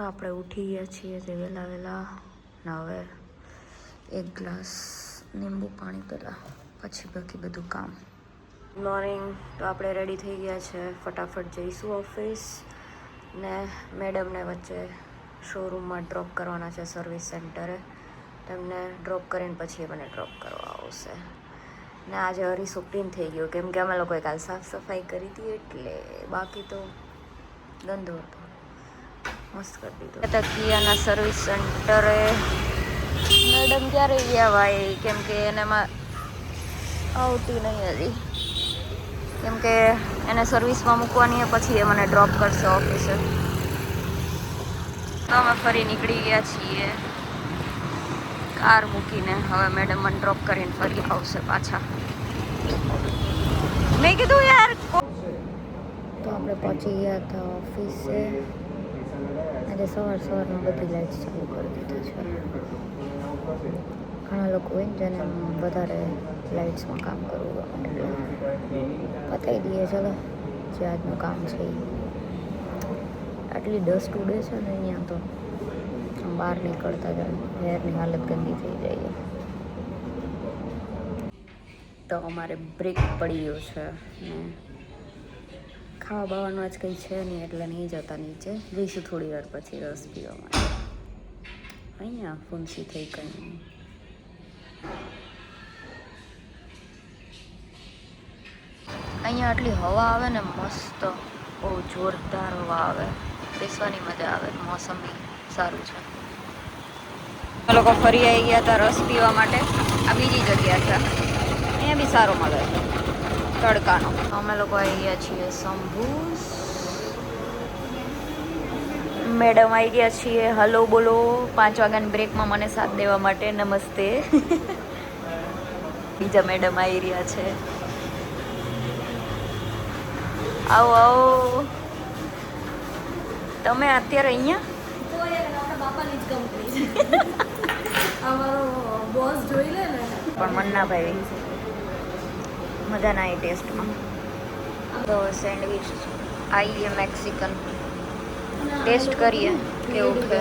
તો આપણે ઉઠી ગયા છીએ તે વહેલા વહેલા ને હવે એક ગ્લાસ લીંબુ પાણી પહેલાં, પછી બાકી બધું કામ. મોર્નિંગ. તો આપણે રેડી થઈ ગયા છે, ફટાફટ જઈશું ઓફિસ ને મેડમને વચ્ચે શોરૂમમાં ડ્રોપ કરવાના છે સર્વિસ સેન્ટરે. તેમને ડ્રોપ કરીને પછી મને ડ્રોપ કરવા આવશે. ને આજે હરીશું ક્લીન થઈ ગયો કેમ કે અમે લોકોએ કાલ સાફ સફાઈ કરી હતી, એટલે બાકી તો ગંદો હતો. મસ્ત કરી દીધું. તકિયાના સર્વિસ સેન્ટરે મેડમ ક્યારે ગયા ભાઈ, કેમ કે એનામાં આવતી નહીં હજી, કેમ કે એને સર્વિસમાં મૂકવાની પછી એ મને ડ્રોપ કરશે ઓફિસે. તો અમે ફરી નીકળી ગયા છીએ કાર મૂકીને. હવે મેડમ મને ડ્રોપ કરીને ફરી આવશે પાછા. મેં કીધું યાર. તો આપણે પહોંચી ગયા હતા ઓફિસે. આજે સવારમાં બધી લાઇટ્સ ચાલુ કરી દીધી છે. ઘણા લોકો હોય ને જેને વધારે લાઇટ્સમાં કામ કરવું એટલે પતાવી દઈએ. ચલો જે આજનું કામ છે એ. આટલી ડસ્ટ ઉડે છે ને અહીંયા તો બહાર નીકળતા જ હેરની હાલત ગંદી થઈ જાય. તો અમારે બ્રેક પડી ગયો છે ને ખાવા બાવાનું આજ કંઈ છે નહીં, એટલે નહીં જતા નીચે. જઈશું થોડી વાર પછી રસ પીવા માટે. અહીંયા ફૂંસી થઈ કંઈ. અહીંયા આટલી હવા આવે ને મસ્ત, બહુ જોરદાર હવા આવે, બેસવાની મજા આવે. મોસમ બી સારું છે. અમે લોકો ફરી આવી ગયા હતા રસ પીવા માટે. આ બીજી જગ્યા છે, અહીંયા બી સારો મળે છે તડકાનો. અમે લોકો આવી ગયા છીએ શંભુસ. મેડમ આવી ગયા છીએ. હલો બોલો. 5 વાગ્યાની બ્રેકમાં મને સાથ દેવા માટે. નમસ્તે. બીજા મેડમ આવી રહ્યા છે. આવો આવો. તમે અત્યારે અહીંયા પણ મન્ના ભાઈ મજા ના આવી ટેસ્ટમાં. તો સેન્ડવિચ આવીએ મેક્સિકન ટેસ્ટ કરીએ કેવું છે.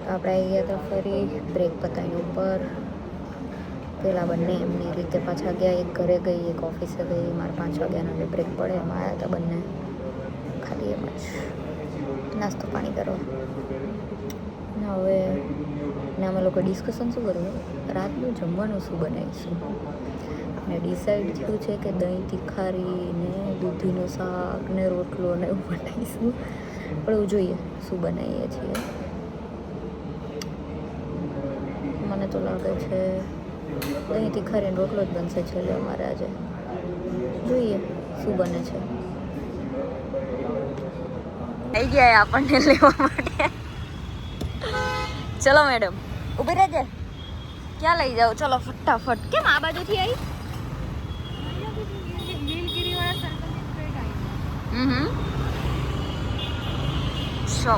આપણે આવી ગયા તો ફરી બ્રેક પતાવીને ઉપર. પેલા બંને એમની રીતે પાછા ગયા. એક ઘરે ગઈ, એક ઓફિસે ગઈ. મારે 5 વાગ્યાનો જે બ્રેક પડે એમાં આવ્યા હતા બંને. ખાલી એમ જ નાસ્તો પાણી કરવા. ને હવે ને અમે લોકો ડિસ્કશન શું કરવું, રાતનું જમવાનું શું બનાવીશું. ને ડિસાઈડ થયું છે કે દહીં તીખારી ને દૂધીનું શાક ને રોટલો ને એવું બનાવીશું. પણ એવું જોઈએ શું બનાવીએ છીએ. મને તો લાગે છે દહીં તીખારી રોટલો જ બનશે છેલ્લે અમારે આજે. જોઈએ શું બને છે. આવી ગયા આપણને લેવા માટે. ચલો મેડમ ઊભી રહેજે. ક્યાં લઈ જાઓ? ચલો ફટાફટ. કેમ આ બાજુથી આવી? So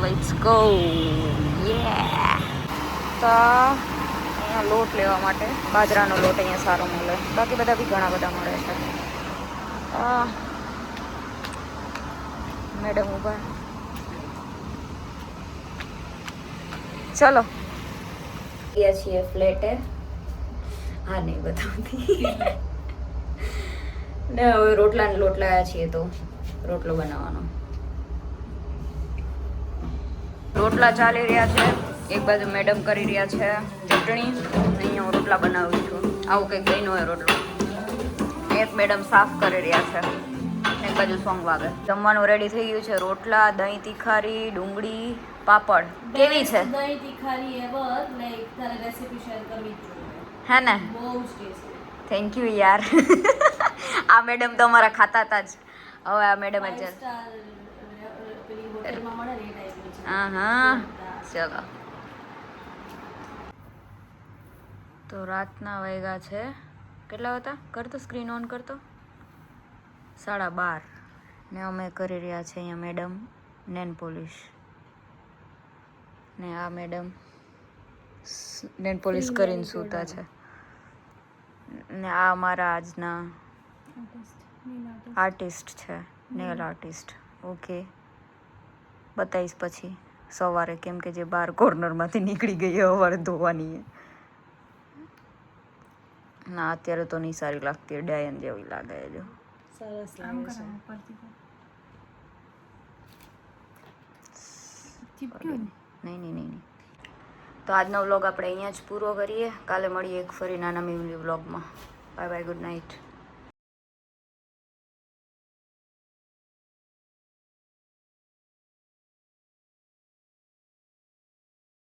let's go. Yeah. તો અહીંયા લોટ લેવા માટે બાજરાનો લોટ અહીંયા સારો મળે. બાકી બધા બી ઘણા બધા મળે છે. મેડમ ઊભા. ચલો ગયા છીએ ફ્લેટે. હા નહીં બતાવતી. ને હવે રોટલા ને લોટ લાવ્યા છીએ તો રોટલો બનાવવાનો. રોટલા ચાલી રહ્યા છે. એક બાજુ મેડમ કરી રહ્યા છે ચટણી. અહીંયા હું રોટલા બનાવું છું. આવું કંઈક દહીંનો હોય રોટલો. એક મેડમ સાફ કરી રહ્યા છે. એક બાજુ સોંગ વાગે. જમવાનું રેડી થઈ ગયું છે. રોટલા, દહીં તીખારી, ડુંગળી, પાપડ. કેવી છે દહીં તીખારી? એવર લાઈક તારે રેસિપી શેર કરવી જોઈએ. હે ને? બહુ ટેસ્ટી. થેન્ક યુ યાર. આ મેડમ તો અમારા ખાતા હતા જ. હવે આ મેડમ જ. હા હા ચલો. તો રાતના વાગ્યા છે કેટલા હતા? કરતો સ્ક્રીન ઓન કરતો. 12:30. ને અમે કરી રહ્યા છે અહીંયા મેડમ નેન પોલિશ. ને આ મેડમ નેન પોલિશ કરીને સૂતા છે. ને આ અમારા આજના આર્ટિસ્ટ છે, નેલ આર્ટિસ્ટ. ઓકે બતાવીશ પછી સવારે, કેમ કે જે બાર કોર્નરમાંથી નીકળી ગઈ એ સવારે ધોવાની ના અત્યારે તો નહીં સારી લાગતી, ડાયન જેવી લાગે છે જો. સરસ લાગે છે. નહીં. તો આજનો વ્લોગ આપણે અહીંયા જ પૂરો કરીએ. કાલે મળીએ એક ફરી નાના મીમલી વ્લોગમાં. Bye bye, good night.